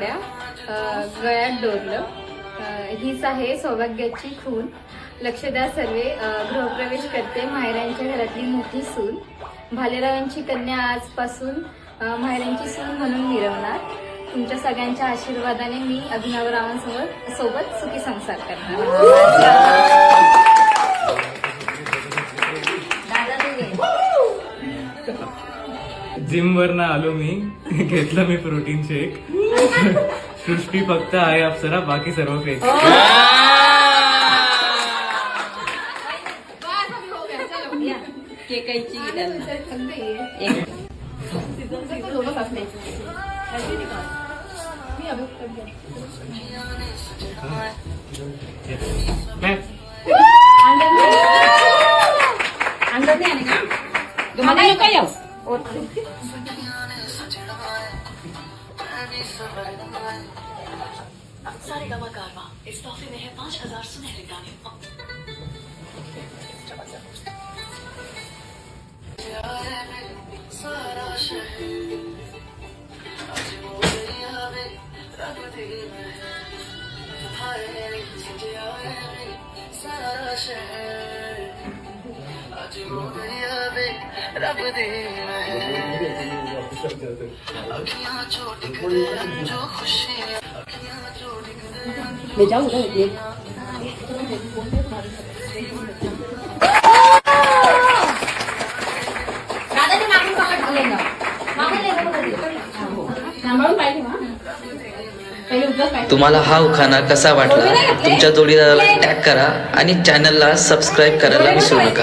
बांगड्या, गळ्यात डोरलं, हीच आहे सौभाग्याची खून. लक्ष द्या सर्वे, गृहप्रवेश करते माहेरांच्या घरातली मोठी सून. भालेरावांची कन्या आजपासून माहेरांची सून म्हणून मिरवणार. तुमच्या सगळ्यांच्या आशीर्वादाने मी अभिनव रावांसोबत सुखी संसार करणार. जिम वर ना आलो मी, घेतलं मी प्रोटीन शेक. सृष्टी फक्त आहे अप्सरा, बाकी सर्व फेक. अंदर नहीं आने का तुम्हारा ये क्या सारे गमा कारवा इस तोहफे में है 5000 सुनहरे दाने. रब दे ले जाओ उधर ये दादाने मागून पकड लेना मागून लेना सांभाळून पाहिजे ना. तुम्हाला हा उखाणा कसा वाटला तुमच्या जोडीदाराला टॅग करा आणि चॅनलला सबस्क्राईब करायला विसरू नका.